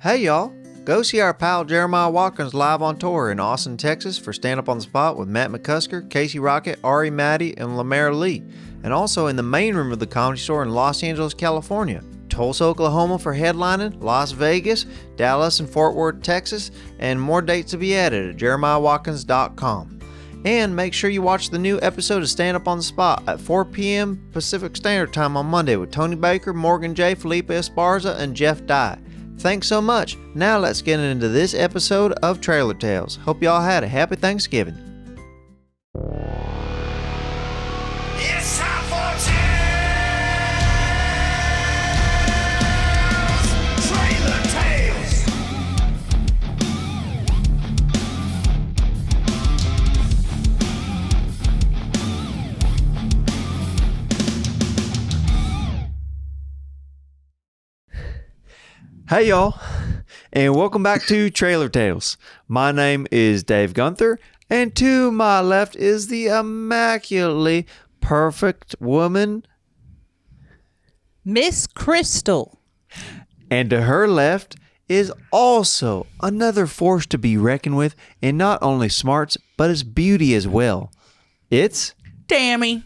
Hey y'all, go see our pal Jeremiah Watkins live on tour in Austin, Texas for Stand Up on the Spot with Matt McCusker, Casey Rocket, Ari Maddie, and Lemaire Lee, and also in the main room of the Comedy Store in Los Angeles, California, Tulsa, Oklahoma for headlining, Las Vegas, Dallas, and Fort Worth, Texas, and more dates to be added at jeremiahwatkins.com. And make sure you watch the new episode of Stand Up on the Spot at 4 p.m. Pacific Standard Time on Monday with Tony Baker, Morgan J., Felipe Esparza, and Jeff Dye. Thanks so much. Now let's get into this episode of Trailer Tales. Hope y'all had a happy Thanksgiving. It's time for Trailer Tales. Hey y'all, and welcome back to Trailer Tales. My name is Dave Gunther, and to my left is the immaculately perfect woman, Miss Crystal. and to her left is also another force to be reckoned with, and not only smarts, but his beauty as well. It's Tammy.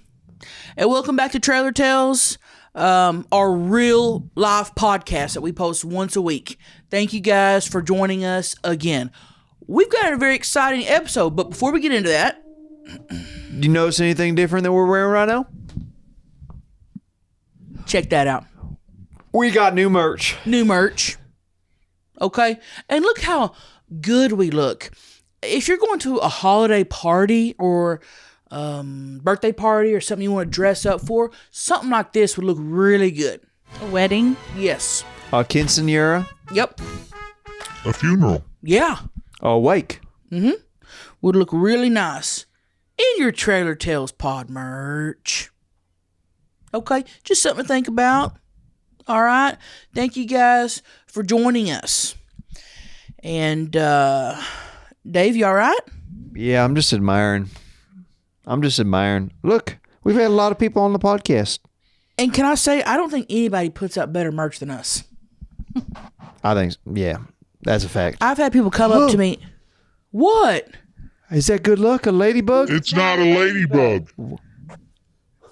And welcome back to Trailer Tales, our real live podcast that we post once a week. Thank you guys for joining us again. We've got a very exciting episode, but before we get into that, you notice anything different that we're wearing right now? check that out. We got new merch. New merch. Okay? And look how good we look. If you're going to a holiday party or birthday party or something you want to dress up for, something like this would look really good. A wedding. Yes. A quinceanera. Yep. A funeral. Yeah. A wake. Would look really nice in your Trailer Tales pod merch. Okay, just something to think about. All right, thank you guys for joining us. And Dave, you all right? Yeah, I'm just admiring. Look, we've had a lot of people on the podcast. And can I say, I don't think anybody puts out better merch than us. I think, yeah, that's a fact. I've had people come up to me. What? Is that good luck, a ladybug? It's not a ladybug.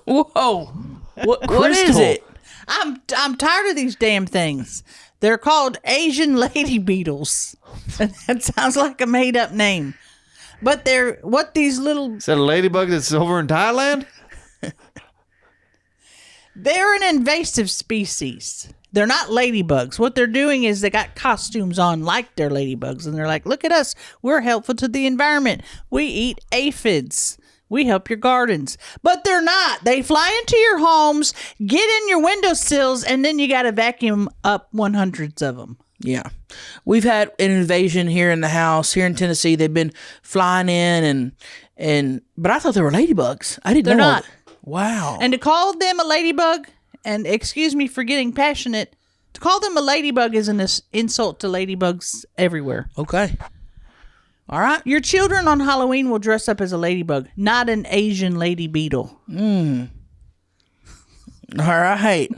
Whoa! What is Crystal. it? I'm tired of these damn things. They're called Asian Lady Beetles. That sounds like a made up name. But they're these little. Is that a ladybug that's over in Thailand? They're an invasive species. They're not ladybugs. What they're doing is they got costumes on like they're ladybugs. And they're like, look at us. We're helpful to the environment. We eat aphids. We help your gardens. But they're not. They fly into your homes, get in your windowsills, and then you got to vacuum up 100s of them. Yeah. We've had an invasion here in the house, here in Tennessee. They've been flying in but I thought they were ladybugs. I didn't They're know. not. Wow. And to call them a ladybug, and excuse me for getting passionate, to call them a ladybug is an insult to ladybugs everywhere. Okay. All right. Your children on Halloween will dress up as a ladybug, not an Asian lady beetle. All right.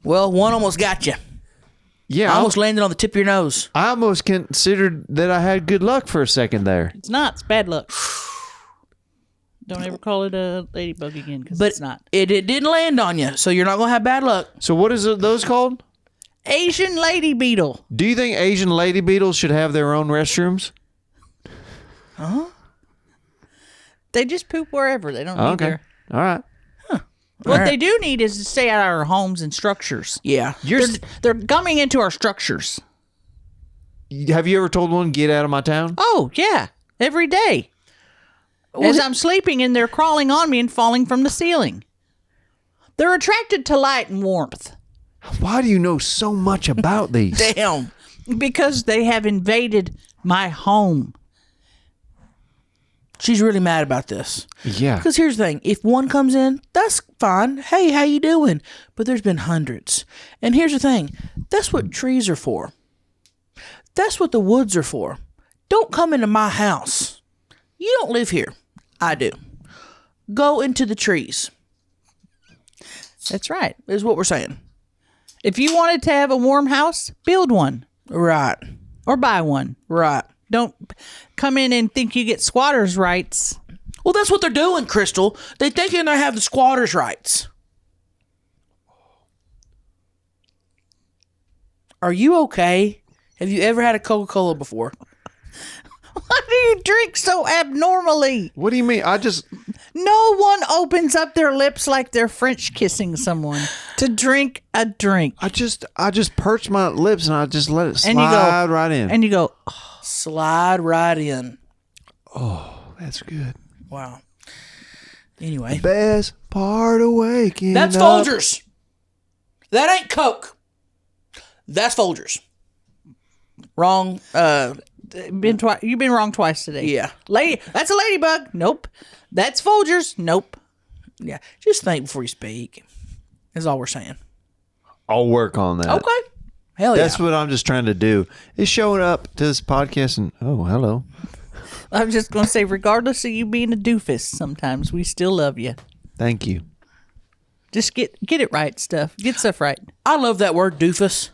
Well, one almost got you. Yeah, I almost landed on the tip of your nose. I almost considered that I had good luck for a second there. It's not. It's bad luck. Don't ever call it a ladybug again, because But it's not. it didn't land on you, so you're not going to have bad luck. So what is those called? Asian lady beetle. Do you think Asian lady beetles should have their own restrooms? They just poop wherever. They don't need Okay. their... All right. What they do need is to stay out of our homes and structures. Yeah. They're coming into our structures. Have you ever told one, get out of my town? Oh, yeah. Every day. As I'm sleeping and they're crawling on me and falling from the ceiling. They're attracted to light and warmth Why do you know so much about these? Damn. because they have invaded my home. She's really mad about this. Yeah. Because here's the thing. If one comes in, that's fine. Hey, how you doing? But there's been hundreds. And here's the thing. That's what trees are for. That's what the woods are for. Don't come into my house. You don't live here. I do. Go into the trees. That's right. Is what we're saying. If you wanted to have a warm house, build one. Right. or buy one. Right. Don't come in and think you get squatters' rights. Well, that's what they're doing, Crystal. They thinking they have the squatters' rights. Are you okay? Have you ever had a Coca-Cola before? Why do you drink so abnormally? What do you mean? No one opens up their lips like they're French kissing someone to drink a drink. I just perch my lips and I just let it And you go- slide right in. And you go, Slide right in. That's good. Wow. Anyway. Best part of waking That's up. Folgers. That ain't Coke. That's Folgers. Wrong. you've been wrong twice today. Yeah. That's a ladybug. Nope. That's Folgers. Nope. Yeah. Just think before you speak. Is all we're saying. I'll work on that. Okay. Hell yeah. That's what I'm just trying to do. Is showing up to this podcast and, oh, hello. I'm just going to say, regardless of you being a doofus, sometimes we still love you. Thank you. Just get it right, stuff. Get stuff right. I love that word, doofus.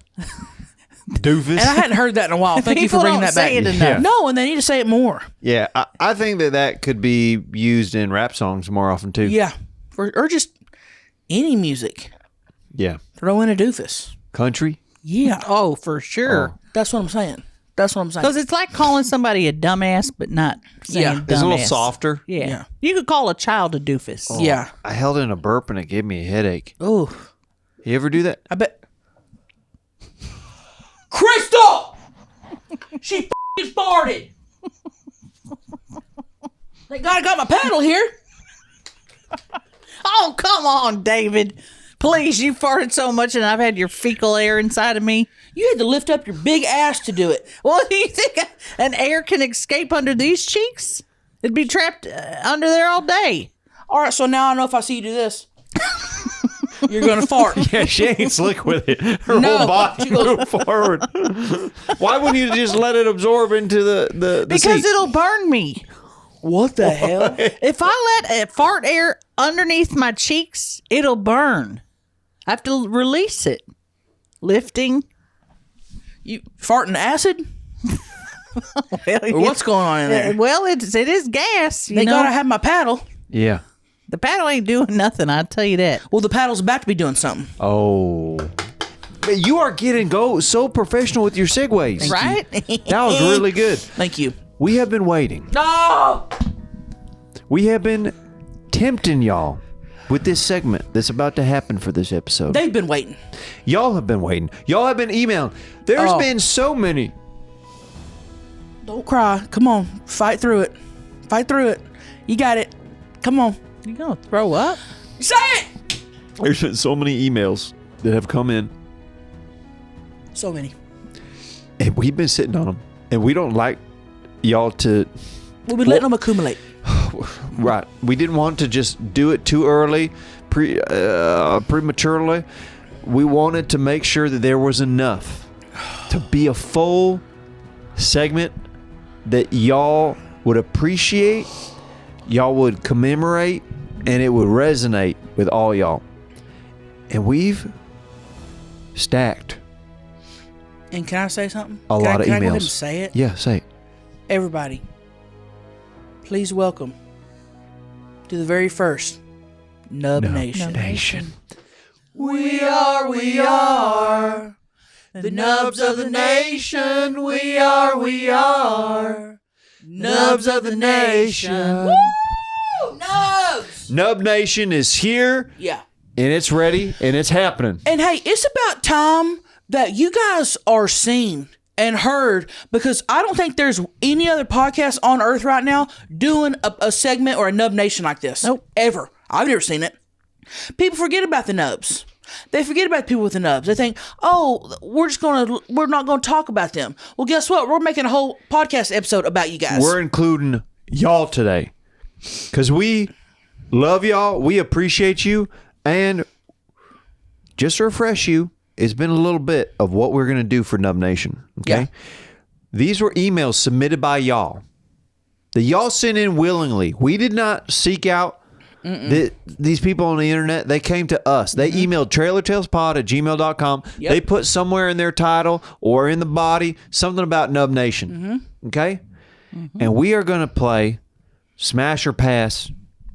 Doofus. And I hadn't heard that in a while. Thank you for People bringing don't that back. say it enough. Yeah. No, and they need to say it more. Yeah, I think that could be used in rap songs more often, too. Yeah. Or just any music. Yeah. Throw in a doofus. Country. Yeah. Oh, for sure. That's what I'm saying. That's what I'm saying. Because it's like calling somebody a dumbass, but not saying Yeah. dumbass. It's a little softer. Yeah. Yeah. You could call a child a doofus. Yeah. I held in a burp and it gave me a headache. Oh, You ever do that? I bet. Crystal! She f***ing farted. Thank God I got my paddle here. Oh, come on, David. Please, you farted so much and I've had your fecal air inside of me. You had to lift up your big ass to do it. Well, do you think an air can escape under these cheeks? It'd be trapped under there all day. All right, so now I know if I see you do this, you're going to fart. Yeah, she ain't slick with it. Her No, whole body she goes- moved forward. Why wouldn't you just let it absorb into the Because seat? it'll burn me. What the hell? If I let fart air underneath my cheeks, it'll burn. I have to release it. Lifting. You farting acid? Or what's going on in there? Well, it is gas. You Thank know? God I have my paddle. Yeah. The paddle ain't doing nothing, I'll tell you that. Well, the paddle's about to be doing something. Oh. But you are getting so professional with your segues. Right? That was really good. Thank you. We have been waiting. No! We have been tempting y'all with this segment that's about to happen for this episode. They've been waiting. Y'all have been waiting. Y'all have been emailing. There's Oh. been so many. Don't cry. Come on. Fight through it. Fight through it. You got it. Come on. You gonna throw up? Say it! There's been so many emails that have come in, So many. and we've been sitting on them, and we don't like y'all to. We'll be letting them accumulate. Right. We didn't want to just do it too early, prematurely. We wanted to make sure that there was enough to be a full segment that y'all would appreciate, y'all would commemorate, and it would resonate with all y'all. And we've stacked And can I say something? a lot of Can I go ahead emails. and say it? Yeah, say it. Everybody, please welcome to the very first Nub Nation. Nation. We are the nubs of the nation. We are nubs of the nation. Woo! Nubs! Nub Nation is here, Yeah. and it's ready, and it's happening. And hey, it's about time that you guys are seen and heard, because I don't think there's any other podcast on earth right now doing a segment or a Nub Nation like this. Nope. Ever. I've never seen it. People forget about the nubs. They forget about people with the nubs. They think, oh, we're not gonna talk about them. Well, guess what? We're making a whole podcast episode about you guys. We're including y'all today because we love y'all. We appreciate you. And just to refresh you, it's been a little bit of what we're going to do for Nub Nation. Okay. Yeah. These were emails submitted by y'all that y'all sent in willingly. We did not seek out These people on the internet, they came to us. They emailed trailertalespod@gmail.com. Yep. They put somewhere in their title or in the body something about Nub Nation. Okay? And we are going to play Smash or Pass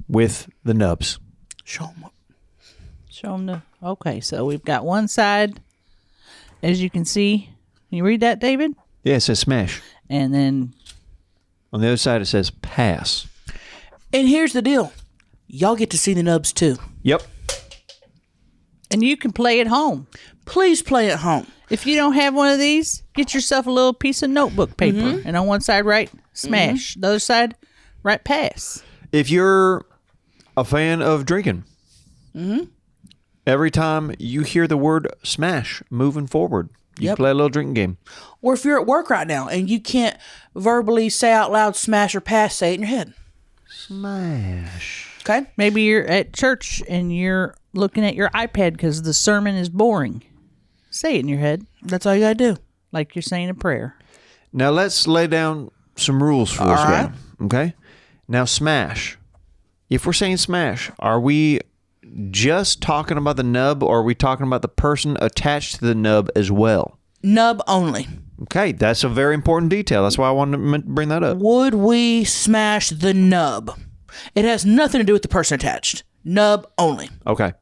with the Nubs. Show them. Show them the. Okay, so we've got one side, as you can see. Can you read that, David? Yeah, it says Smash. And then On the other side, it says Pass. And here's the deal. Y'all get to see the Nubs too. Yep. and you can play at home. Please play at home. If you don't have one of these, get yourself a little piece of notebook paper, and on one side write smash, the other side write pass. If you're a fan of drinking, every time you hear the word smash moving forward, you play a little drinking game. Or if you're at work right now and you can't verbally say out loud smash or pass, say it in your head. Smash. Okay? Maybe you're at church and you're looking at your iPad because the sermon is boring. Say it in your head That's all you got to do. like you're saying a prayer. Now let's lay down some rules for this game. Okay? Now smash. If we're saying smash, are we just talking about the nub or are we talking about the person attached to the nub as well? Nub only. Okay, that's a very important detail. That's why I wanted to bring that up. Would we smash the nub? It has nothing to do with the person attached. Nub only. Okay.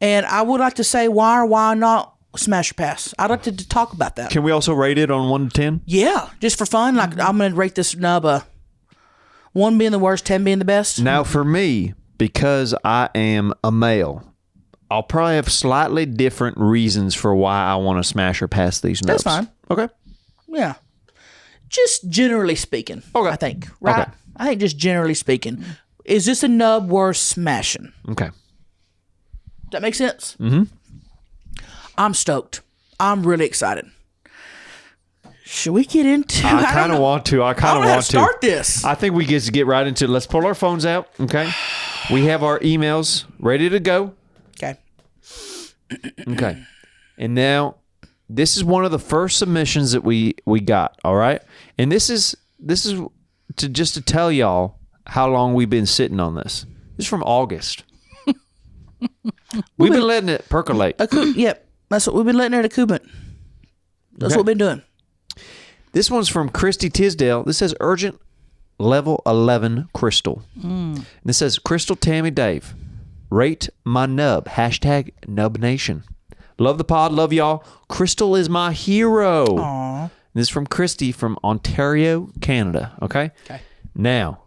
And I would like to say why or why not smash or pass. I'd like to talk about that. Can we also rate it on 1 to 10? Yeah, just for fun. Like I'm going to rate this nub 1 being the worst, 10 being the best. Now for me, because I am a male, I'll probably have slightly different reasons for why I want to smash or pass these nubs. That's fine. Okay. Yeah. Just generally speaking, Okay. I think. Right? Okay. I think just generally speaking. Is this a nub worth smashing? Okay. Does that make sense? Mm-hmm. I'm stoked. I'm really excited. Should we get into I kind of want to. I kind of want to start this. I think we get right into it. Let's pull our phones out. Okay. We have our emails ready to go. Okay. Okay. And now this is one of the first submissions that we got, all right? And this is to tell y'all how long we've been sitting on this. This is from August. We've been letting it percolate. Yep. That's what we've been letting it accumulate. That's what we've been doing. This one's from Christy Tisdale. This says urgent level 11 Crystal. And this says Crystal, Tammy, Dave. Rate my nub. Hashtag Nub Nation. Love the pod. Love y'all. Crystal is my hero. Aww. This is from Christy from Ontario, Canada. Okay? Okay. Now.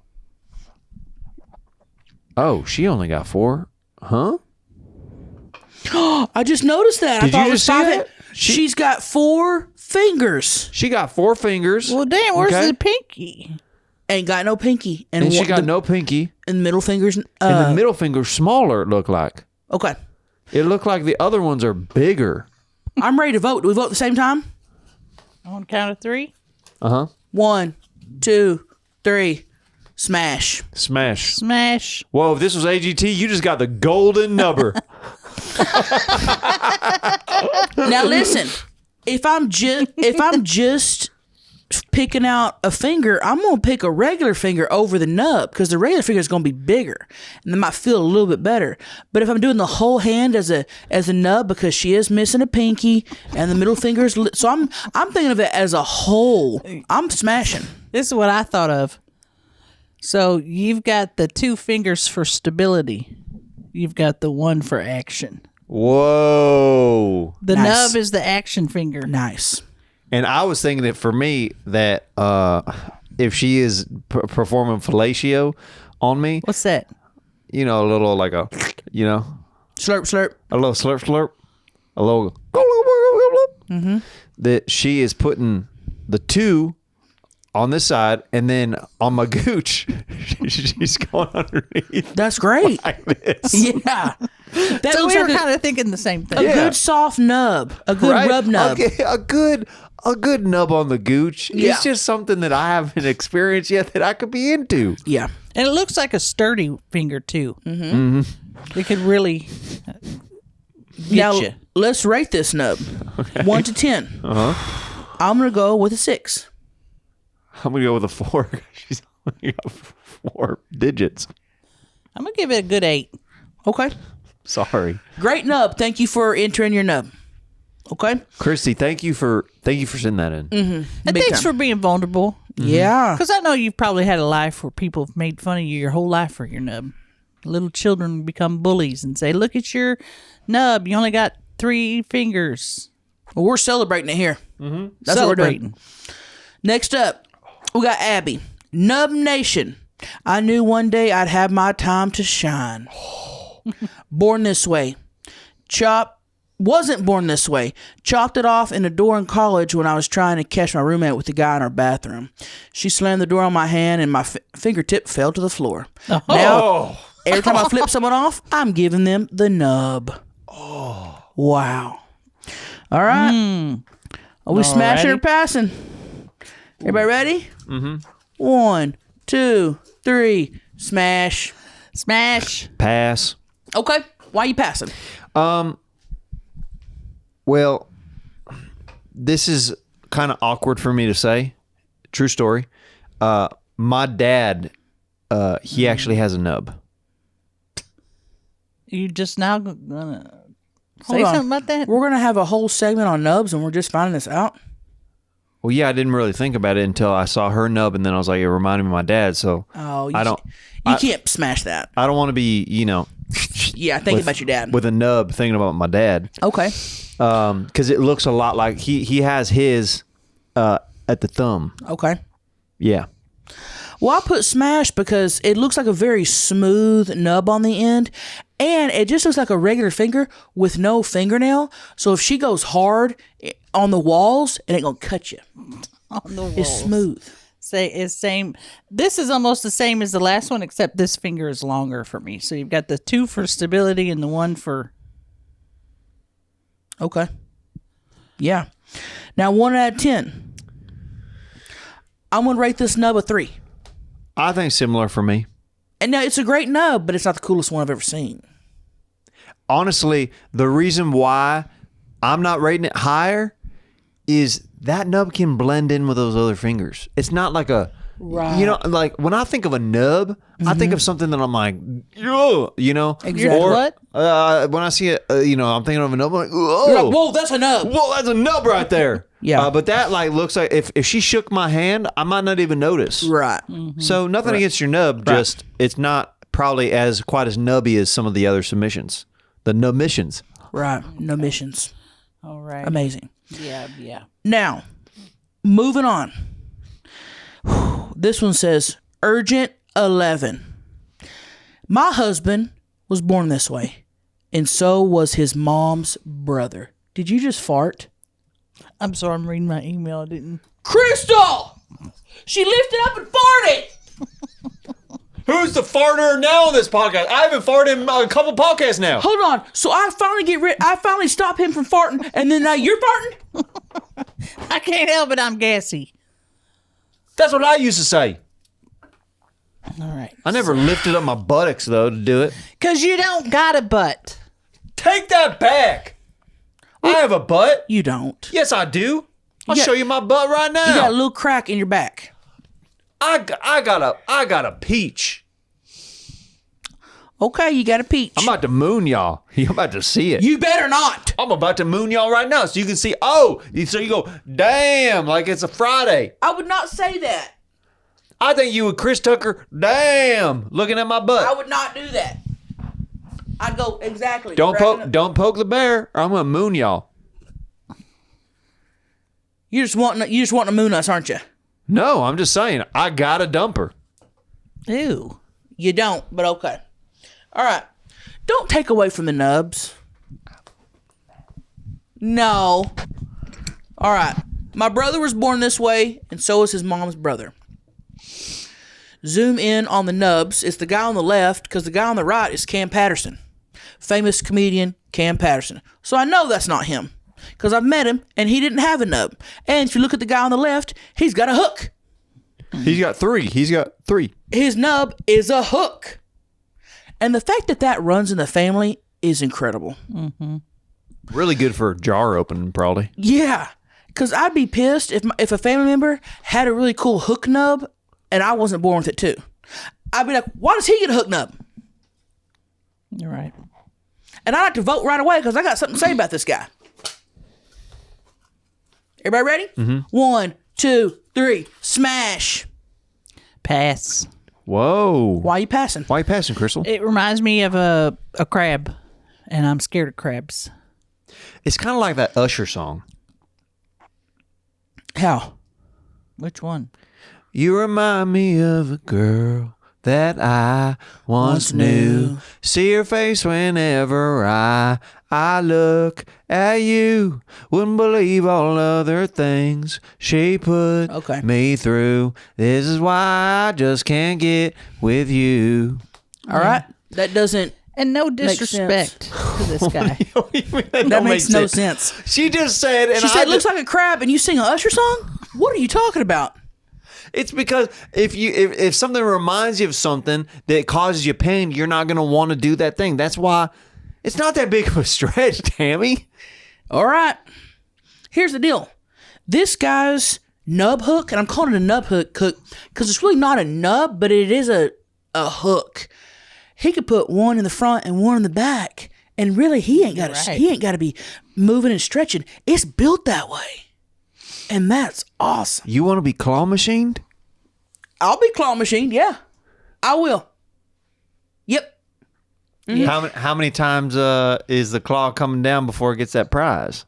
Oh, she only got 4. Huh? I just noticed that. Did I thought you it was just see 5. that? She's got 4 fingers. She got 4 fingers. Well, damn, where's Okay. the pinky? Ain't got no pinky. And she got no pinky. And the middle fingers. And the middle finger's smaller, it looked like. Okay. It looked like the other ones are bigger. I'm ready to vote. Do we vote at the same time? On count of 3? Uh-huh. 1, 2, 3. Smash. Smash. Smash. Whoa, if this was AGT, you just got the golden number. Now listen, if I'm just picking out a finger, I'm gonna pick a regular finger over the nub because the regular finger is gonna be bigger and it might feel a little bit better. But if I'm doing the whole hand as a nub because she is missing a pinky and the middle finger is so I'm thinking of it as a whole. I'm smashing. This is what I thought of. So you've got the 2 fingers for stability. You've got the 1 for action. Whoa. The Nice. nub is the action finger. Nice. And I was thinking that for me, that if she is performing fellatio on me, What's that? you know, a little like a, you know, Slurp, slurp. a little slurp slurp, a little, that she is putting the 2 on this side and then on my gooch, she's going underneath That's great. like this. Yeah. That So looks we were like kind of thinking the same thing. a Yeah. good soft nub. A good Right? rub nub. Okay, a good nub on the gooch. Yeah. It's just something that I haven't experienced yet that I could be into. Yeah. And it looks like a sturdy finger, too. Mm-hmm. It could really get Now you. let's rate this nub. 1 to 10. I'm gonna go with a 6. I'm gonna go with a 4. You got 4 digits. I'm going to give it a good 8. Okay. Sorry. Great nub. Thank you for entering your nub. Okay. Christy, thank you for sending that in. And Big thanks time. for being vulnerable. Yeah. Because I know you've probably had a life where people have made fun of you your whole life for your nub. Little children become bullies and say, look at your nub. You only got 3 fingers. Well, we're celebrating it here. Mm-hmm. That's Celebrating. what we're doing. Next up, we got Abby. Nub Nation. I knew one day I'd have my time to shine. Born this way. Wasn't born this way. Chopped it off in a door in college when I was trying to catch my roommate with the guy in our bathroom. She slammed the door on my hand and my fingertip fell to the floor. Oh. Now, every time I flip someone off, I'm giving them the nub. Oh. Wow. All right. Are we smashing or passing? Everybody ready? Mm-hmm. 1, 2, 3. Smash. Smash. Pass. Okay. Why are you passing? Well, this is kind of awkward for me to say. True story. My dad, he actually has a nub. You just now gonna say Hold on. something about that? We're going to have a whole segment on nubs and we're just finding this out? Well, yeah, I didn't really think about it until I saw her nub, and then I was like, it reminded me of my dad. So Oh, I can't smash that. I don't want to be, Yeah, thinking about your dad. with a nub thinking about my dad. Okay. Because it looks a lot like he has his at the thumb. Okay. Yeah. Well, I put smash because it looks like a very smooth nub on the end, and it just looks like a regular finger with no fingernail. So if she goes hard on the walls, it ain't gonna cut you. On the walls. It's smooth. It's same. This is almost the same as the last one, except this finger is longer for me. So you've got the 2 for stability and the 1 for. Okay. Yeah. Now 1 out of 10. I'm gonna rate this nub a 3. I think similar for me. And now it's a great nub, but it's not the coolest one I've ever seen. Honestly, the reason why I'm not rating it higher is that nub can blend in with those other fingers. It's not like a, like when I think of a nub, I think of something that I'm like, ugh, Exactly. Or, What? when I see it, I'm thinking of a nub, I'm like, You're whoa, like, whoa, that's a nub. whoa, that's a nub right there. Yeah. But that looks like if she shook my hand, I might not even notice. Right. So nothing against your nub, just it's not probably as quite as nubby as some of the other submissions, the nub missions. Right. No missions. All right. Amazing. Yeah. Now, moving on. This one says urgent 11. My husband was born this way, and so was his mom's brother. Did you just fart? I'm sorry. I'm reading my email. I didn't. Crystal! She lifted up and farted! Who's the farter now on this podcast? I haven't farted in a couple podcasts now. Hold on. So I finally stop him from farting, and then now you're farting? I can't help it. I'm gassy. That's what I used to say. All right. I never lifted up my buttocks though to do it. Because you don't got a butt. Take that back. I have a butt. You don't. Yes, I do. I'll got- show you my butt right now. You got a little crack in your back. I got a peach. Okay, you got a peach. I'm about to moon y'all. You're about to see it. You better not. I'm about to moon y'all right now so you can see. Oh, so you go, damn, like it's a Friday. I would not say that. I think you would, Chris Tucker, damn, looking at my butt. I would not do that. I'd go exactly. Don't cracking poke, up. don't poke the bear, or I'm gonna moon y'all. You just want to moon us, aren't you? No, I'm just saying, I got a dumper. Ew. You don't, but okay. All right. Don't take away from the nubs. No. All right. My brother was born this way, and so was his mom's brother. Zoom in on the nubs. It's the guy on the left, because the guy on the right is Cam Patterson. Famous comedian Cam Patterson. So I know that's not him, because I've met him, and he didn't have a nub. And if you look at the guy on the left, he's got a hook. He's got three. His nub is a hook. And the fact that runs in the family is incredible. Really good for a jar opening, probably. Yeah. Because I'd be pissed if a family member had a really cool hook nub and I wasn't born with it too, I'd be like, why does he get a hook nub? You're right. And I like to vote right away because I got something to say about this guy. Everybody ready? Mm-hmm. 1, 2, 3, smash. Pass. Whoa. Why are you passing? Why are you passing, Crystal? It reminds me of a crab, and I'm scared of crabs. It's kind of like that Usher song. How? Which one? You remind me of a girl that I once knew. See her face whenever I look at you. Wouldn't believe all other things she put me through. This is why I just can't get with you. All right. That doesn't. And no disrespect to this guy. That makes no sense. She just said, and she said, looks like a crab, and you sing an Usher song? What are you talking about? It's because if something reminds you of something that causes you pain, you're not going to want to do that thing. That's why it's not that big of a stretch, Tammy. All right. Here's the deal. This guy's nub hook, and I'm calling it a nub hook because it's really not a nub, but it is a hook. He could put one in the front and one in the back, and really he ain't got to be moving and stretching. It's built that way. And that's awesome. You want to be claw machined? I'll be claw machined, yeah. I will. Yep. Mm-hmm. How many times is the claw coming down before it gets that prize?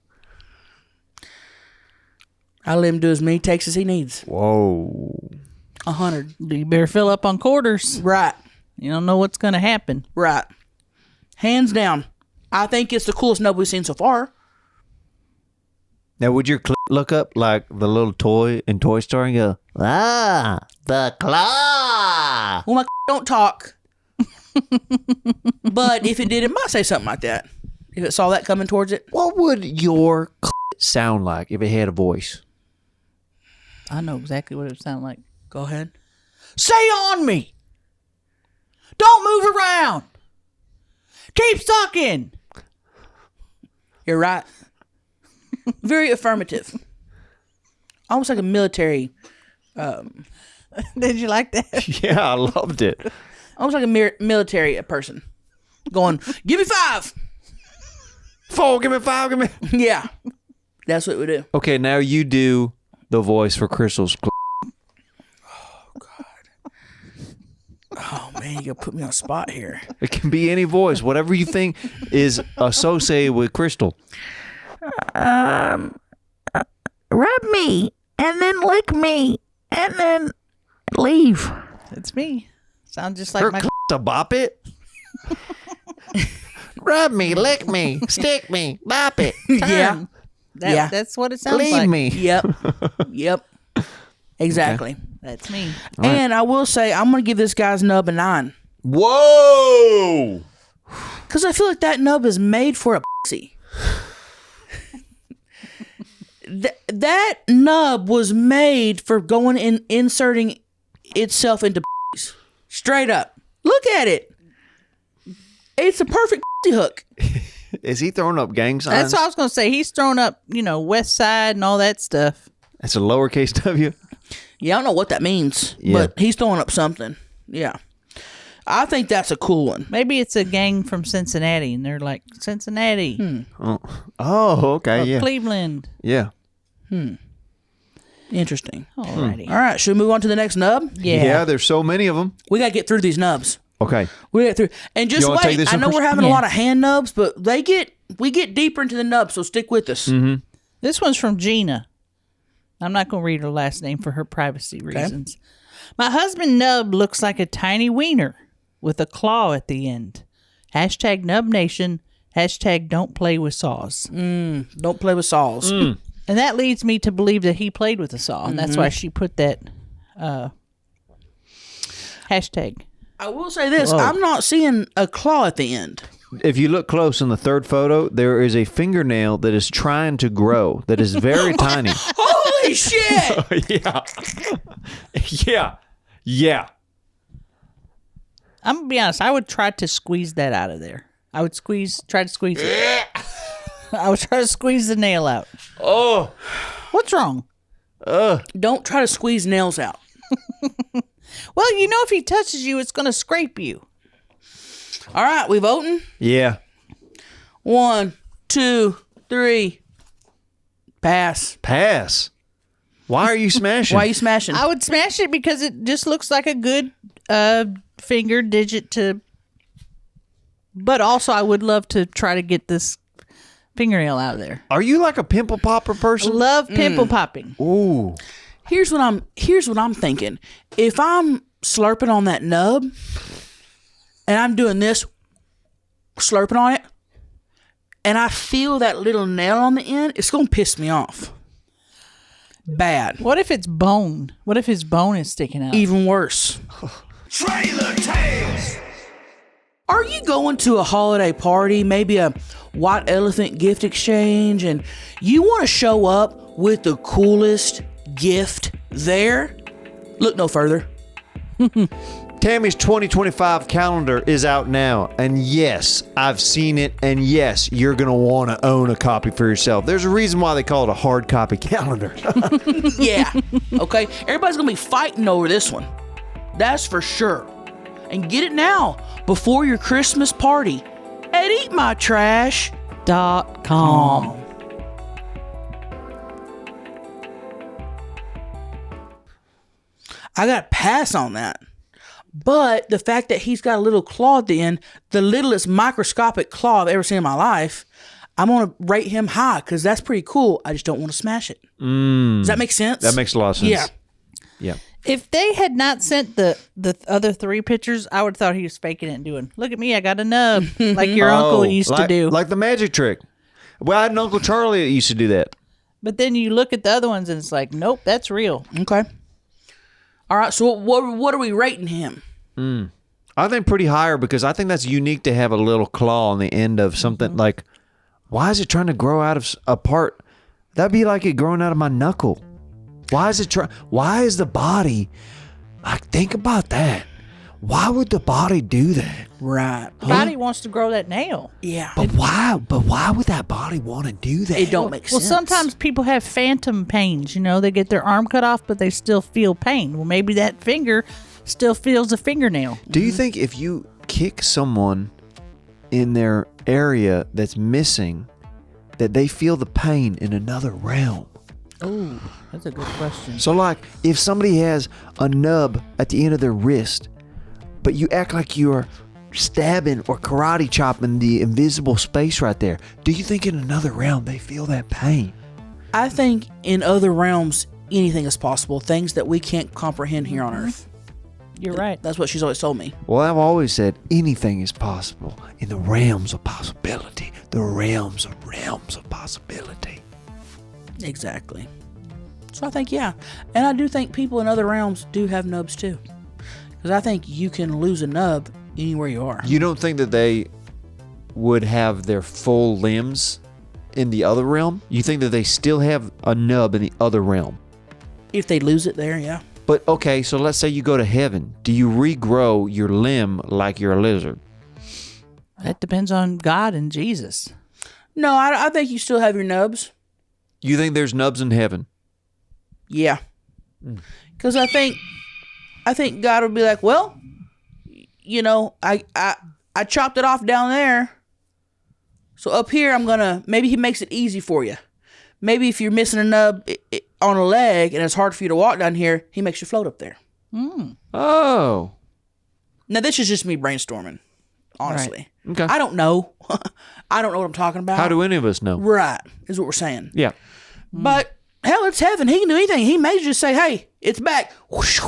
I let him do as many takes as he needs. Whoa. 100. You better fill up on quarters. Right. You don't know what's going to happen. Right. Hands down. I think it's the coolest nub we've seen so far. Now, would your look up like the little toy in Toy Story and go, the claw? Well, my don't talk. But if it did, it might say something like that. If it saw that coming towards it. What would your sound like if it had a voice? I know exactly what it would sound like. Go ahead. Stay on me. Don't move around. Keep sucking. You're right. Very affirmative. Almost like a military. Did you like that? Yeah, I loved it. Almost like a military person. Going, give me 5. 4, give me 5, give me. Yeah. That's what we do. Okay, now you do the voice for Crystal's. Oh, man, you got to put me on a spot here. It can be any voice, whatever you think is associated with Crystal. Rub me, and then lick me, and then leave. It's me. Sounds just like Her my... to bop it? Rub me, lick me, stick me, bop it. Yeah. Yeah. That's what it sounds Leave like. me. Yep. Yep. Exactly. Okay. That's me. And I will say, I'm going to give this guy's nub a 9. Whoa! Because I feel like that nub is made for a pussy. That nub was made for going in, inserting itself into pussies. Straight up. Look at it. It's a perfect pussy hook. Is he throwing up gang signs? That's what I was going to say. He's thrown up, West Side and all that stuff. That's a lowercase W? Yeah, I don't know what that means, but he's throwing up something. Yeah. I think that's a cool one. Maybe it's a gang from Cincinnati, and they're like, Cincinnati. Oh, okay, yeah. Cleveland. Yeah. Interesting. Alrighty. All right, should we move on to the next nub? Yeah. There's so many of them. We got to get through these nubs. Okay. We get through, and just You wanna take wait. this I one know first? we're having a Yeah. lot of hand nubs, but we get deeper into the nubs, so stick with us. Mm-hmm. This one's from Gina. I'm not going to read her last name for her privacy reasons. My husband Nub looks like a tiny wiener with a claw at the end. Hashtag Nub Nation. Hashtag don't play with saws. Don't play with saws. And that leads me to believe that he played with a saw, and that's why she put that hashtag. I will say this: I'm not seeing a claw at the end. If you look close in the third photo, there is a fingernail that is trying to grow that is very tiny. Holy shit! Yeah. I'm going to be honest. I would try to squeeze that out of there. I would try to squeeze it. I would try to squeeze the nail out. Oh. What's wrong? Don't try to squeeze nails out. Well, you know, if he touches you, it's going to scrape you. All right, we voting? Yeah. 1, 2, 3. Pass. Pass. Why are you smashing? Why are you smashing? I would smash it because it just looks like a good finger digit to. But also, I would love to try to get this fingernail out of there. Are you like a pimple popper person? Love pimple popping. Ooh. Here's what I'm thinking. If I'm slurping on that nub and I'm doing this, slurping on it, and I feel that little nail on the end, it's gonna piss me off. Bad. What if it's bone? What if his bone is sticking out? Even worse. Trailer Tales. Are you going to a holiday party, maybe a white elephant gift exchange, and you want to show up with the coolest gift there? Look no further. Tammy's 2025 calendar is out now, and yes, I've seen it, and yes, you're going to want to own a copy for yourself. There's a reason why they call it a hard copy calendar. Yeah. Okay? Everybody's going to be fighting over this one. That's for sure. And get it now before your Christmas party at eatmytrash.com. I got to pass on that. But the fact that he's got a little claw at the end, the littlest microscopic claw I've ever seen in my life, I'm going to rate him high because that's pretty cool. I just don't want to smash it. Does that make sense? That makes a lot of sense. Yeah. Yeah. If they had not sent the other 3 pictures, I would have thought he was faking it and doing, look at me, I got a nub, like your uncle used to do. Like the magic trick. Well, I had an Uncle Charlie that used to do that. But then you look at the other ones and it's like, nope, that's real. Okay. All right, so what are we rating him? I think pretty higher because I think that's unique to have a little claw on the end of something. Like, why is it trying to grow out of a part? That'd be like it growing out of my knuckle. Why is the body, like, think about that. Why would the body do that? Right. The body wants to grow that nail. Yeah. But why would that body want to do that? It don't make Well, sense. sometimes people have phantom pains. You know, they get their arm cut off, but they still feel pain. Well, maybe that finger still feels a fingernail. Do you think if you kick someone in their area that's missing, that they feel the pain in another realm? Oh, that's a good question. So, like, if somebody has a nub at the end of their wrist, but you act like you're stabbing or karate chopping the invisible space right there, do you think in another realm they feel that pain? I think in other realms, anything is possible. Things that we can't comprehend here on Earth. You're right. That's what she's always told me. Well, I've always said anything is possible in the realms of possibility. The realms of possibility. Exactly. So I think, yeah. And I do think people in other realms do have nubs too. Because I think you can lose a nub anywhere you are. You don't think that they would have their full limbs in the other realm? You think that they still have a nub in the other realm? If they lose it there, yeah. But okay, so let's say you go to heaven. Do you regrow your limb like you're a lizard? That depends on God and Jesus. No, I think you still have your nubs. You think there's nubs in heaven? Yeah. Because I think God would be like, well, you know, I chopped it off down there. So up here, maybe he makes it easy for you. Maybe if you're missing a nub on a leg and it's hard for you to walk down here, he makes you float up there. Oh. Now, this is just me brainstorming, honestly. Right. Okay. I don't know. I don't know what I'm talking about. How do any of us know? Right, is what we're saying. Yeah. But, hell, it's heaven. He can do anything. He may just say, hey, it's back. Whoosh.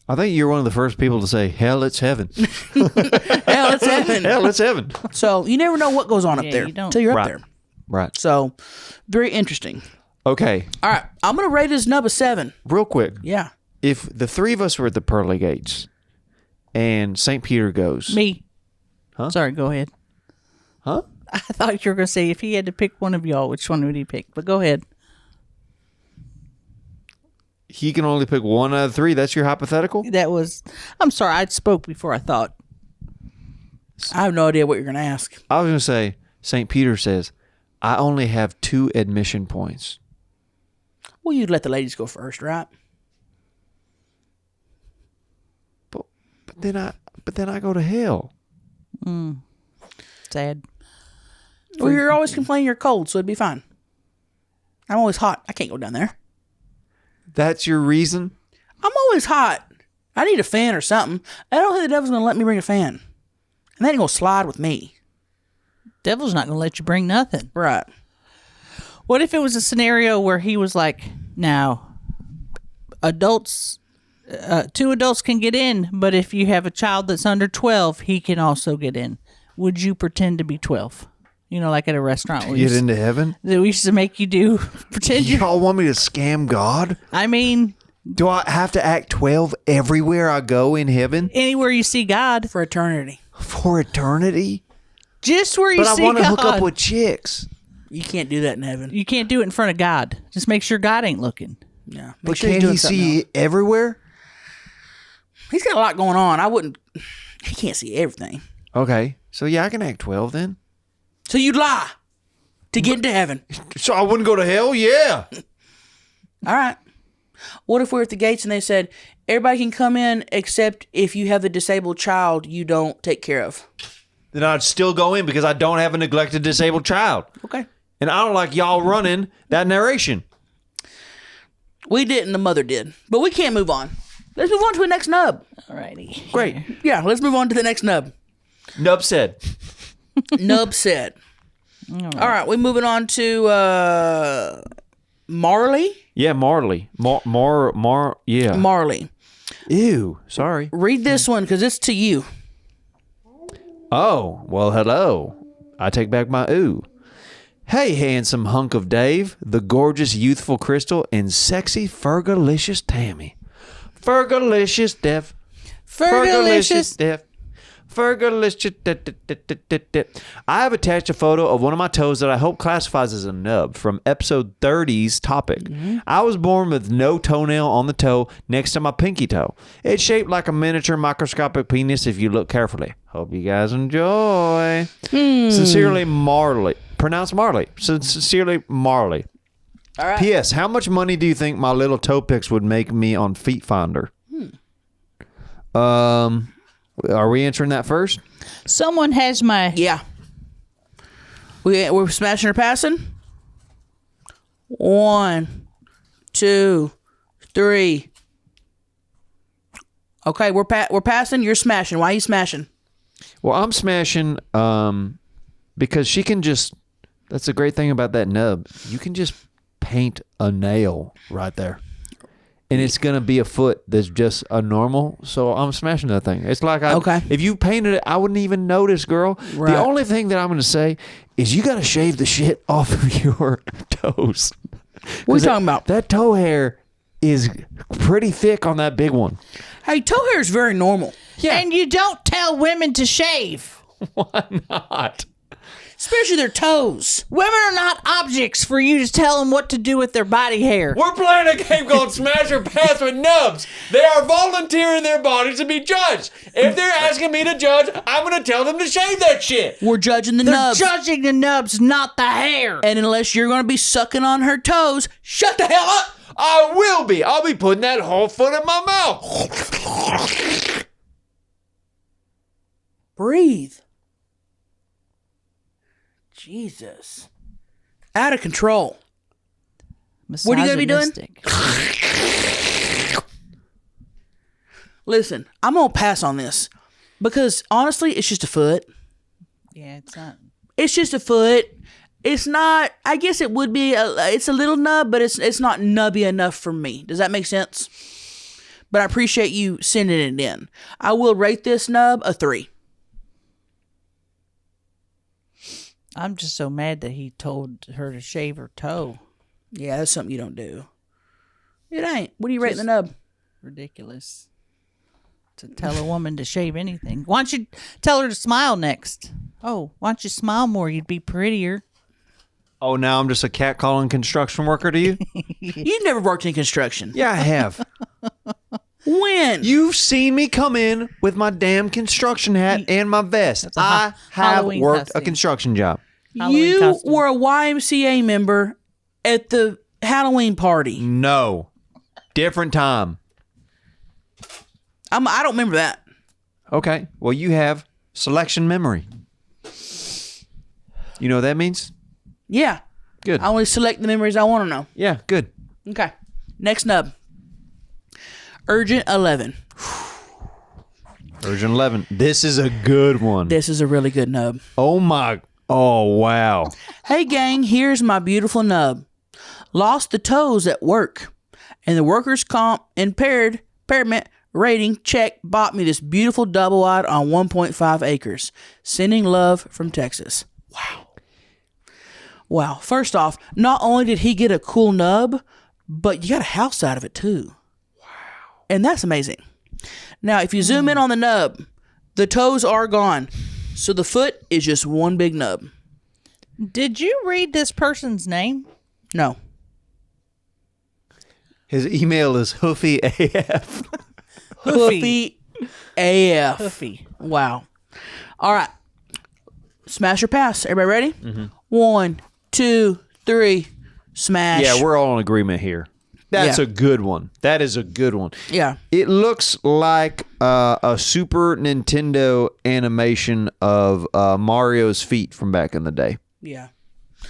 I think you're one of the first people to say, hell, it's heaven. Hell, it's heaven. Hell, it's heaven. So, you never know what goes on up Yeah, there you don't. until you're Right. up there. Right. So, very interesting. Okay. All right, I'm going to rate his nub a 7. Real quick. Yeah. If the three of us were at the pearly gates and St. Peter goes. Me. Huh? Sorry, go ahead. Huh? I thought you were going to say if he had to pick one of y'all, which one would he pick? But go ahead. He can only pick one out of three. That's your hypothetical? I'm sorry, I spoke before I thought. I have no idea what you're going to ask. I was going to say, St. Peter says, I only have 2 admission points. Well, you'd let the ladies go first, right? then I go to hell. Sad. Well, you're always complaining you're cold, so it'd be fine. I'm always hot. I can't go down there. That's your reason? I'm always hot. I need a fan or something. I don't think the devil's going to let me bring a fan. And they ain't going to slide with me. Devil's not going to let you bring nothing. Right. What if it was a scenario where he was like, now, adults, 2 adults can get in, but if you have a child that's under 12, he can also get in. Would you pretend to be 12? You know, like at a restaurant. Get into heaven? That we used to make you do. Pretend you. Y'all want me to scam God? I mean, Do I have to act 12 everywhere I go in heaven? anywhere you see God. For eternity. For eternity? Just where you But see I want to God. hook up with chicks. You can't do that in heaven. You can't do it in front of God. Just make sure God ain't looking. Yeah. Make But sure he's can't doing he something see else. everywhere? He's got a lot going on. I wouldn't. He can't see everything. Okay. So yeah, I can act 12 then. So you'd lie to get into heaven. So I wouldn't go to hell? Yeah. All right. What if we're at the gates and they said, everybody can come in except if you have a disabled child you don't take care of? Then I'd still go in because I don't have a neglected disabled child. Okay. And I don't like y'all running that narration. We didn't. The mother did. But we can't move on. Let's move on to the next nub. Alrighty. Great. Yeah, let's move on to the next nub. Nub said. Nub said. All right, we're moving on to Marley. Yeah, Marley. Yeah. Marley. Ew. Sorry. Read this one because it's to you. Oh, well, hello. I take back my ooh. Hey, handsome hunk of Dave, the gorgeous youthful Crystal, and sexy Fergalicious Tammy. Fergalicious Def. Fergalicious. Def. Fergalicious. I have attached a photo of one of my toes that I hope classifies as a nub from episode 30's topic. I was born with no toenail on the toe next to my pinky toe. It's shaped like a miniature microscopic penis if you look carefully. Hope you guys enjoy. Sincerely, Marley. Pronounced Marley. Sincerely, Marley. All right. P.S. How much money do you think my little toe pics would make me on Feet Finder? Are we answering that first? Someone has my. Yeah. We're smashing or passing? 1, 2, 3. Okay, we're passing. You're smashing. Why are you smashing? Well, I'm smashing because she can just. That's the great thing about that nub. You can just paint a nail right there. And it's going to be a foot that's just a normal. So I'm smashing that thing. It's like, Okay. If you painted it, I wouldn't even notice, girl. Right. The only thing that I'm going to say is you got to shave the shit off of your toes. What are you talking about? That toe hair is pretty thick on that big one. Hey, toe hair is very normal. Yeah. And you don't tell women to shave. Why not? Especially their toes. Women are not objects for you to tell them what to do with their body hair. We're playing a game called Smash or Pass with Nubs. They are volunteering their bodies to be judged. If they're asking me to judge, I'm going to tell them to shave that shit. We're judging the They're nubs. judging the nubs, not the hair. And unless you're going to be sucking on her toes, shut the hell up. I will be. I'll be putting that whole foot in my mouth. Breathe. Jesus. Out of control. What are you gonna be doing? Misogynistic. Listen, I'm going to pass on this because honestly, it's just a foot. Yeah, it's not. It's just a foot. It's not, I guess it would be, it's a little nub, but it's not nubby enough for me. Does that make sense? But I appreciate you sending it in. I will rate this nub a 3. I'm just so mad that he told her to shave her toe. Yeah, that's something you don't do. It ain't. What do you rate the nub? Ridiculous. To tell a woman to shave anything. Why don't you tell her to smile next? Oh, why don't you smile more? You'd be prettier. Oh, now I'm just a catcalling construction worker to you? You've never worked in construction. Yeah, I have. When? You've seen me come in with my damn construction hat and my vest. That's a I have Halloween worked a costume. construction job. Halloween You costume. were a YMCA member at the Halloween party. No. Different time. I don't remember that. Okay. Well, you have selection memory. You know what that means? Yeah. Good. I only select the memories I want to know. Yeah, good. Okay. Next nub. Urgent 11. Urgent 11. This is a good one. This is a really good nub. Oh, wow. Hey, gang, here's my beautiful nub. Lost the toes at work, and the workers' comp impairment rating check bought me this beautiful double wide on 1.5 acres. Sending love from Texas. Wow. First off, not only did he get a cool nub, but you got a house out of it too. Wow. And that's amazing. Now, if you zoom in on the nub, the toes are gone. So the foot is just one big nub. Did you read this person's name? No. His email is hoofyaf. Hoofy AF. Hoofy. Wow. All right. Smash or pass. Everybody ready? Mm-hmm. 1, 2, 3. Smash. Yeah, we're all in agreement here. That's Yeah. a good one. That is a good one. Yeah. It looks like a Super Nintendo animation of Mario's feet from back in the day. Yeah.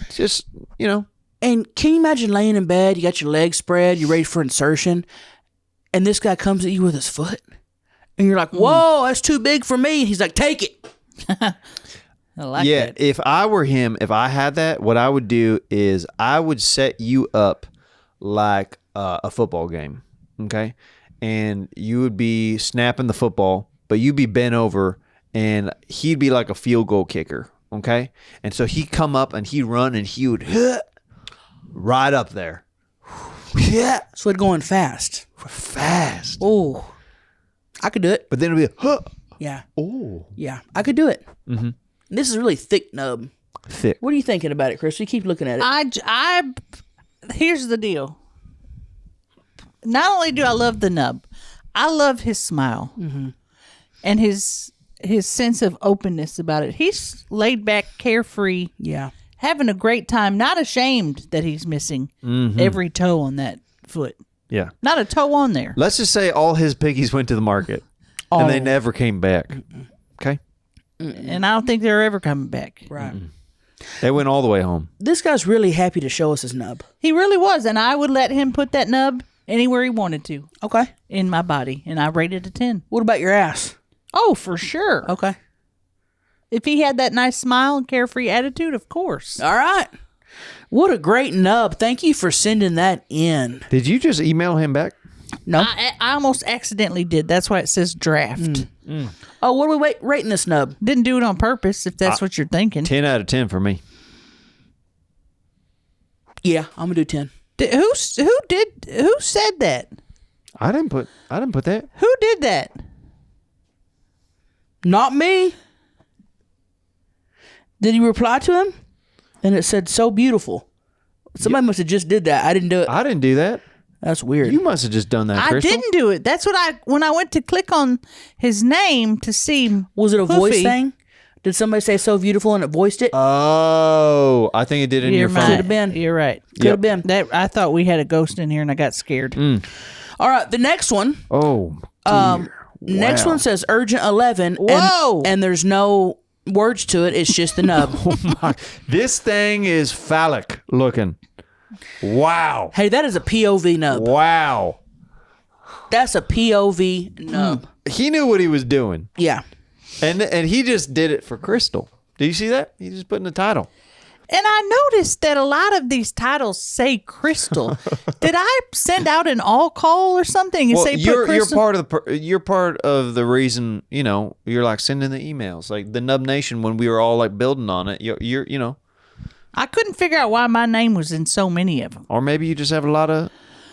It's just, you know. And can you imagine laying in bed, you got your legs spread, you're ready for insertion, and this guy comes at you with his foot, and you're like, whoa, that's too big for me. And he's like, take it. I like Yeah, that. if I were him, if I had that, what I would do is I would set you up like a football game, okay? And you would be snapping the football, but you'd be bent over, and he'd be like a field goal kicker, okay? And so he'd come up and he'd run and he would right up there. Yeah. So it's going fast. Fast. Oh, I could do it. But then it'd be Yeah. oh, Yeah. I could do it. Mm-hmm. This is a really thick nub. thick. What are you thinking about it, Chris? You keep looking at it. Here's the deal. Not only do I love the nub, I love his smile and his sense of openness about it. He's laid back, carefree, Yeah. having a great time, not ashamed that he's missing every toe on that foot. Yeah. Not a toe on there. Let's just say all his piggies went to the market and they never came back. Okay? And I don't think they're ever coming back. Right. They went all the way home. This guy's really happy to show us his nub. He really was, and I would let him put that nub anywhere he wanted to Okay. in my body, and I rated a 10. What about your ass? Oh, for sure. Okay. If he had that nice smile and carefree attitude, of course. All right. What a great nub. Thank you for sending that in. Did you just email him back? No. I almost accidentally did. That's why it says draft. Oh, what are we rating this nub? Didn't do it on purpose, if that's what you're thinking. 10 out of 10 for me. Yeah, I'm gonna do 10. Who said that? I didn't put that. Who did that? Not me. Did you reply to him? And it said so beautiful. Somebody must have just did that. I didn't do it. I didn't do that. That's weird. You must have just done that, I Crystal. didn't do it. That's what when I went to click on his name to see. Was it a voice Hoofy. thing? Did somebody say so beautiful and it voiced it? Oh, I think it did in your phone. Could have been. You're right. Could have been. That I thought we had a ghost in here, and I got scared. All right, the next one. Oh, dear. Next Wow. one says Urgent 11. Whoa. And there's no words to it. It's just the nub. This thing is phallic looking. Wow. Hey, that is a POV nub. Wow. That's a POV nub. He knew what he was doing. Yeah. And he just did it for Crystal. Did you see that? He just put in the title. And I noticed that a lot of these titles say Crystal. Did I send out an all call or something and say put you're Crystal? you're part of the reason, you're like sending the emails. Like the Nub Nation, when we were all like building on it, you're I couldn't figure out why my name was in so many of them. or maybe you just have a lot of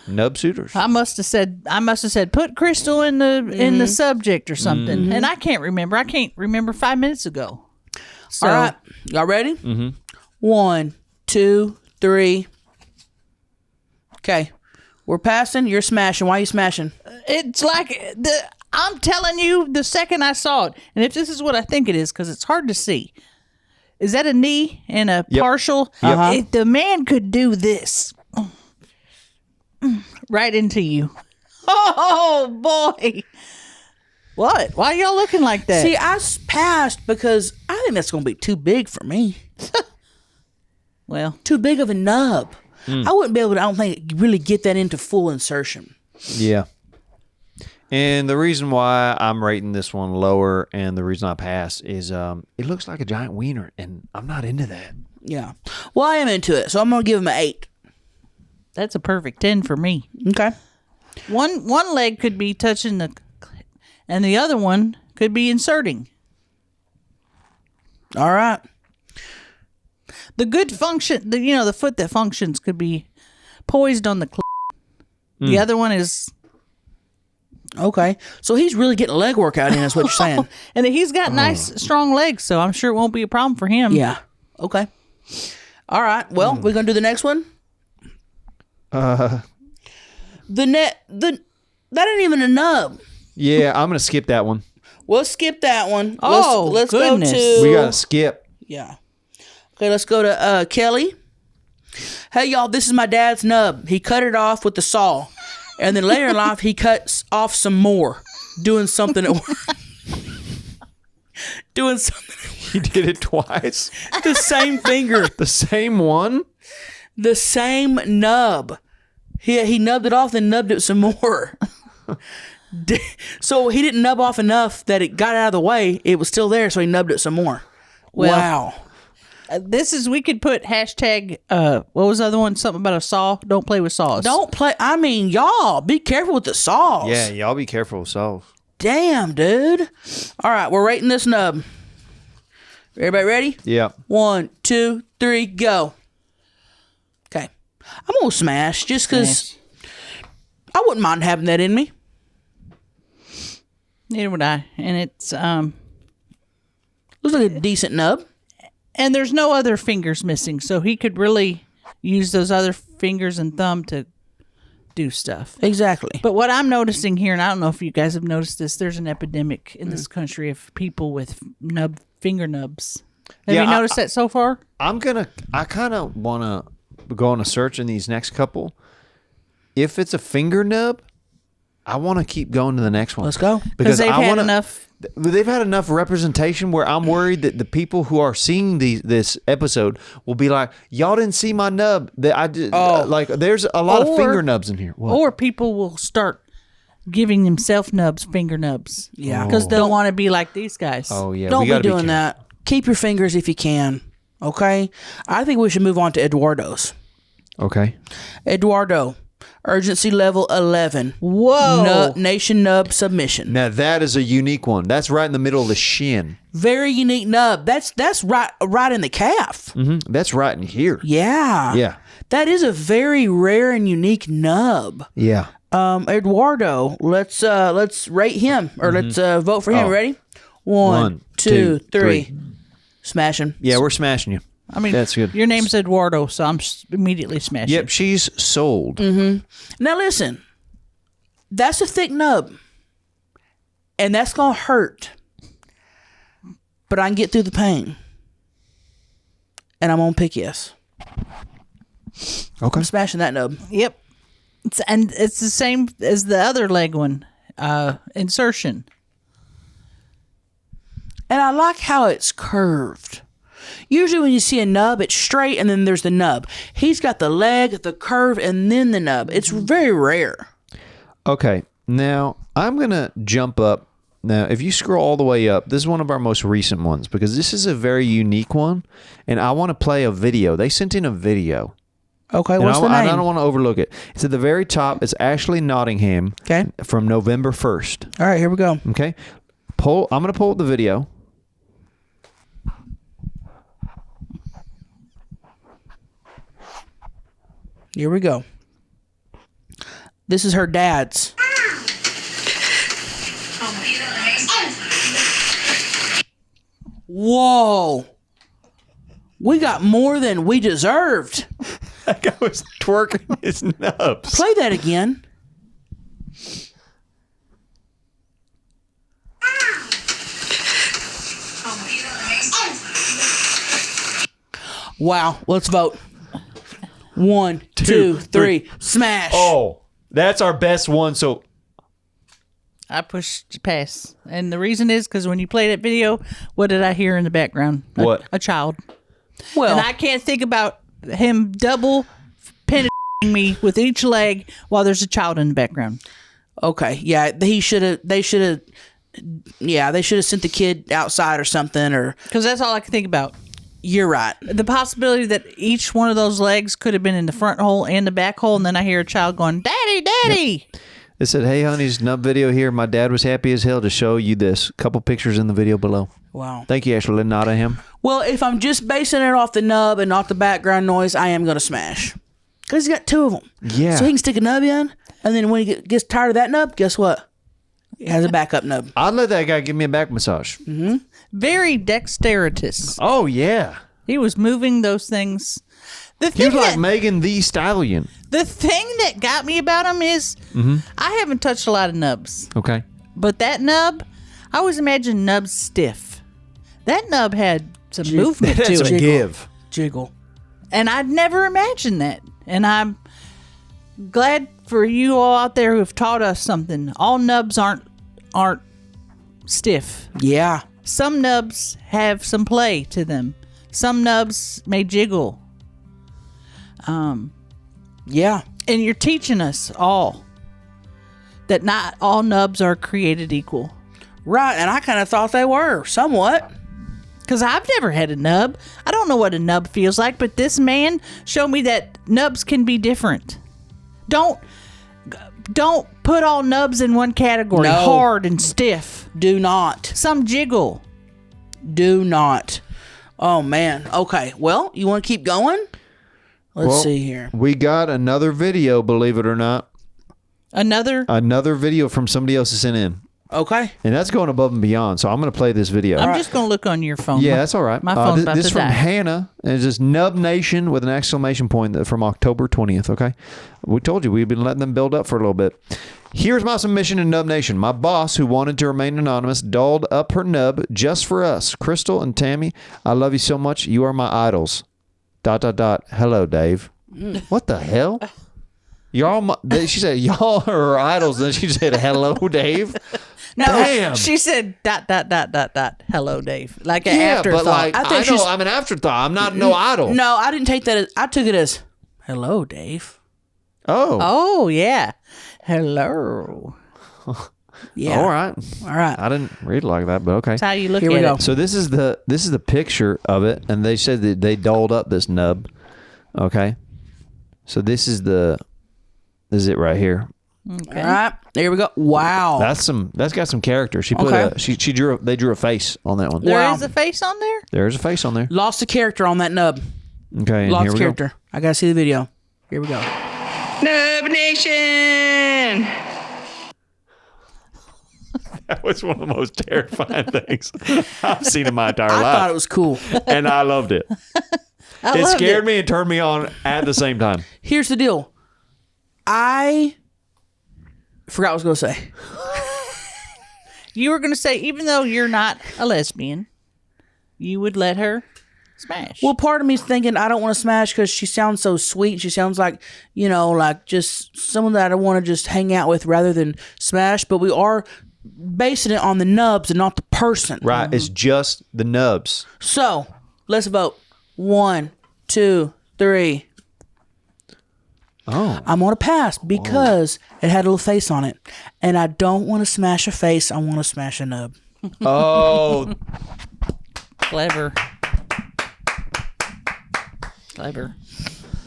nub suitors. I must have said put Crystal in the subject or something. And I can't remember. I can't remember 5 minutes ago. So, All right. Y'all ready? Mm-hmm. 1, 2, 3. Okay. We're passing. You're smashing. Why are you smashing? it's like I'm telling you, the second I saw it, and if this is what I think it is, because it's hard to see. Is that a knee and a partial? Yep. If the man could do this right into you. Oh boy. What? Why y'all looking like that? See, I passed because I think that's going to be too big for me. Well, Too big of a nub. I wouldn't be able to, I don't think, really get that into full insertion. Yeah. And the reason why I'm rating this one lower and the reason I pass is it looks like a giant wiener, and I'm not into that. Yeah. Well, I am into it, so I'm going to give him an 8. that's a perfect 10 for me. Okay. One leg could be touching the, and the other one could be inserting. All right. The good function, the foot that functions could be poised on the. The other one is, Okay. So he's really getting leg workout in, is what you're saying. and he's got nice, strong legs, so I'm sure it won't be a problem for him. Yeah. Okay. All right. Well, we're going to do the next one? That ain't even a nub. Yeah, I'm going to skip that one. We'll skip that one. Oh, let's goodness. go to... We got to skip. Yeah. Okay, let's go to Kelly. Hey, y'all, this is my dad's nub. He cut it off with the saw. And then later in life, he cuts off some more. Doing something at work. Doing something. He did it twice. The same finger. The same one? The same nub. He nubbed it off, then nubbed it some more. So he didn't nub off enough that it got out of the way. It was still there, so he nubbed it some more. Well, wow. We could put hashtag, what was the other one? Something about a saw. Don't play with saws. Don't play. I mean, y'all, be careful with the saws. Yeah, y'all be careful with saws. Damn, dude. All right, we're rating this nub. Everybody ready? Yeah. 1, 2, 3, go. Okay. I'm going to smash just because I wouldn't mind having that in me. Neither would I. And it's, Looks like a decent nub. and there's no other fingers missing, so he could really use those other fingers and thumb to do stuff. Exactly. But what I'm noticing here, and I don't know if you guys have noticed this, there's an epidemic in this country of people with finger nubs. Have Yeah, you noticed that so far? I kind of want to go on a search in these next couple. If it's a finger nub, I want to keep going to the next one. Let's go. Because they've had enough. They've had enough representation where I'm worried that the people who are seeing this episode will be like, "Y'all didn't see my nub." That I did. Like, there's a lot of finger nubs in here. What? Or people will start giving themselves finger nubs. Yeah. Because they'll want to be like these guys. Oh yeah, Don't we be gotta doing careful. that. Keep your fingers if you can. Okay? I think we should move on to Eduardo's. Okay. Eduardo, urgency level 11. Whoa. Nation nub submission. Now that is a unique one. That's right in the middle of the shin. Very unique nub. That's right in the calf. That's right in here. Yeah. Yeah. That is a very rare and unique nub. Yeah. Eduardo, let's rate him or let's vote for him. Oh. Ready? 1, 2, 3. three. Smashing. Yeah, we're smashing you. I mean, That's good. Your name's Eduardo, so I'm immediately smashing. Yep, she's sold. Now listen, that's a thick nub, and that's gonna hurt, but I can get through the pain, and I'm gonna pick yes. Okay. I'm smashing that nub. Yep. It's the same as the other leg one, insertion. And I like how it's curved. Usually when you see a nub, it's straight and then there's the nub. He's got the leg, the curve, and then the nub. It's very rare. Okay. Now, I'm going to jump up. Now, if you scroll all the way up, this is one of our most recent ones because this is a very unique one, and I want to play a video. They sent in a video. Okay, And what's the I name? don't want to overlook it. It's at the very top. It's Ashley Nottingham Okay. from November 1st. All right, here we go. Okay. I'm going to pull up the video. Here we go. This is her dad's. Whoa. We got more than we deserved. That guy was twerking his nubs. Play that again. Wow. Let's vote. 1, 2, 3. Smash. Oh, that's our best one. So I pushed pass. And the reason is because when you play that video, what did I hear in the background? What? A child. Well, And I can't think about him double penetrating me with each leg while there's a child in the background. okay, yeah, they should have sent the kid outside or something. Or Because that's all I can think about. you're right. The possibility that each one of those legs could have been in the front hole and the back hole, and then I hear a child going, "Daddy, Daddy." They said, "Hey, honey's nub video here. My dad was happy as hell to show you this. Couple pictures in the video below." Wow. Thank you, Ashley. Nod at him. Well, if I'm just basing it off the nub and not the background noise, I am gonna smash. Cause he's got two of them. Yeah. So he can stick a nub in, and then when he gets tired of that nub, guess what? He has a backup nub. I'd let that guy give me a back massage. Very dexterous. Oh, yeah. He was moving those things. The He thing, was like that, Megan the Stallion. the thing that got me about him is I haven't touched a lot of nubs. Okay. But that nub, I always imagined nubs stiff. That nub had some movement to That's a it. give. Jiggle. And I'd never imagined that. And I'm glad for you all out there who have taught us something. All nubs aren't stiff. Yeah. Some nubs have some play to them. Some nubs may jiggle. Yeah. And you're teaching us all that not all nubs are created equal. Right. And I kind of thought they were somewhat. Because I've never had a nub. I don't know what a nub feels like, but this man showed me that nubs can be different. Don't put all nubs in one category. No. Hard and stiff. Do not. Some jiggle. Do not. Oh, man. Okay. Well, you want to keep going? Let's see here. We got another video, believe it or not. Another. Another video from somebody else that sent in. Okay. And that's going above and beyond. So I'm going to play this video. I'm just going to look on your phone. Yeah, that's all right. My phone's about this to is from die. Hannah. And it's just Nub Nation with an exclamation point from October 20th, okay? We told you we've been letting them build up for a little bit. Here's my submission in Nub Nation. My boss, who wanted to remain anonymous, dolled up her nub just for us. Crystal and Tammy, I love you so much. You are my idols. ... Hello, Dave. What the hell? Y'all, she said, y'all are her idols. Then she said, hello, Dave. No, Damn. she said ... Hello, Dave. Like an Yeah, afterthought. but like, I I, think know she's- I'm an afterthought. I'm not no idol. No, I didn't take that as, I took it as, hello, Dave. Oh. Oh, yeah. Hello. Yeah. All right. All right. I didn't read it like that, but okay. That's how you look Here we at go. it. So this is the picture of it, and they said that they dolled up this nub. Okay. So this is it right here. All right. There we go. Wow. That's got some character. She put Okay. they drew a face on that one. There Wow. is a face on there? There's a face on there. Lost the character on that nub. Okay, and Lost here the we character. I got to see the video. Here we go. Nub Nation! That was one of the most terrifying things I've seen in my entire I life. thought it was cool. And I loved it. I It loved scared me and turned me on at the same time. Here's the deal. I forgot what I was going to say. You were going to say, even though you're not a lesbian, you would let her smash. Well, part of me's thinking I don't want to smash because she sounds so sweet. She sounds like, like just someone that I want to just hang out with rather than smash. But we are basing it on the nubs and not the person. Right. It's just the nubs. So let's vote. 1, 2, 3. Oh. I'm going to pass because it had a little face on it. And I don't want to smash a face. I want to smash a nub. Oh. Clever. Clever.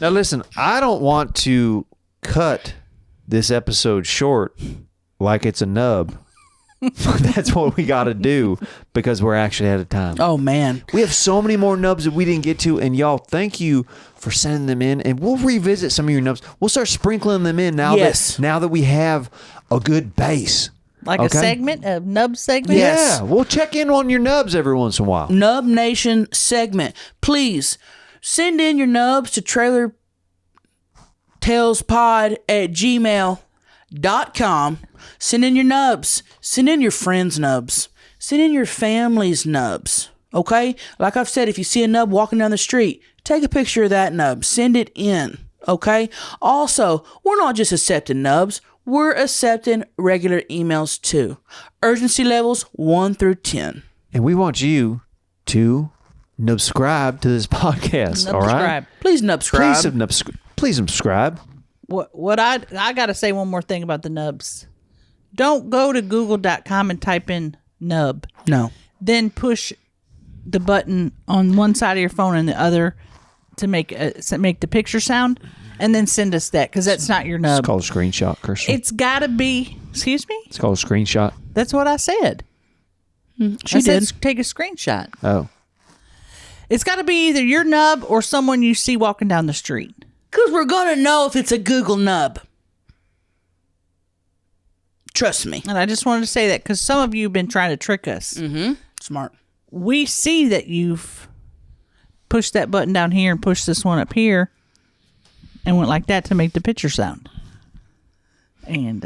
Now listen, I don't want to cut this episode short like it's a nub. That's what we got to do because we're actually out of time. Oh, man. We have so many more nubs that we didn't get to, and y'all, thank you for sending them in, and we'll revisit some of your nubs. We'll start sprinkling them in now that we have a good base. Like Okay. a segment, a nub segment? Yes. Yeah, we'll check in on your nubs every once in a while. Nub Nation segment. Please send in your nubs to trailertalespod@gmail.com. Send in your nubs. Send in your friends' nubs. Send in your family's nubs. Okay? Like I've said, if you see a nub walking down the street, take a picture of that nub. Send it in. Okay? Also, we're not just accepting nubs. We're accepting regular emails too. Urgency levels 1 through 10. And we want you to subscribe to this podcast. All right. Please subscribe. Please subscribe. What I got to say one more thing about the nubs. Don't go to google.com and type in nub. No. Then push the button on one side of your phone and the other to make the picture sound, and then send us that, because that's not your nub. It's called a screenshot, Crystal. It's got to be. Excuse me? It's called a screenshot. That's what I said. She did. Take a screenshot. Oh. It's got to be either your nub or someone you see walking down the street. Because we're going to know if it's a Google nub. Trust me. And I just wanted to say that because some of you have been trying to trick us. Mm-hmm. Smart. We see that you've pushed that button down here and pushed this one up here and went like that to make the picture sound. And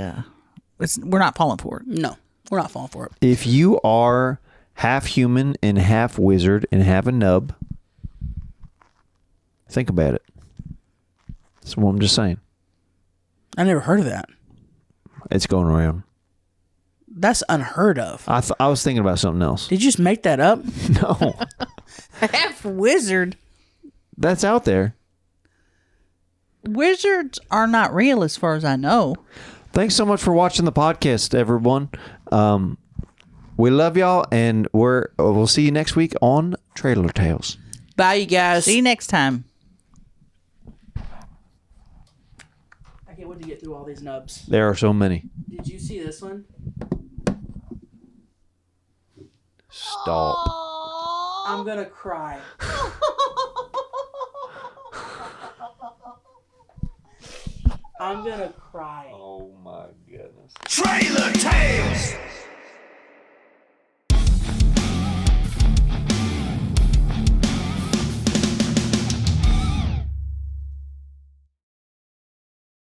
we're not falling for it. No, we're not falling for it. If you are half human and half wizard and have a nub, think about it. That's what I'm just saying. I never heard of that. It's going around. That's unheard of. I was thinking about something else. Did you just make that up? No. Half wizard. That's out there. Wizards are not real as far as I know. Thanks so much for watching the podcast, everyone. We love y'all, and we'll see you next week on Trailer Tales. Bye, you guys. See you next time. I can't wait to get through all these nubs. There are so many. Did you see this one? Stop. I'm going to cry. I'm going to cry. Oh my goodness. Trailer Tales.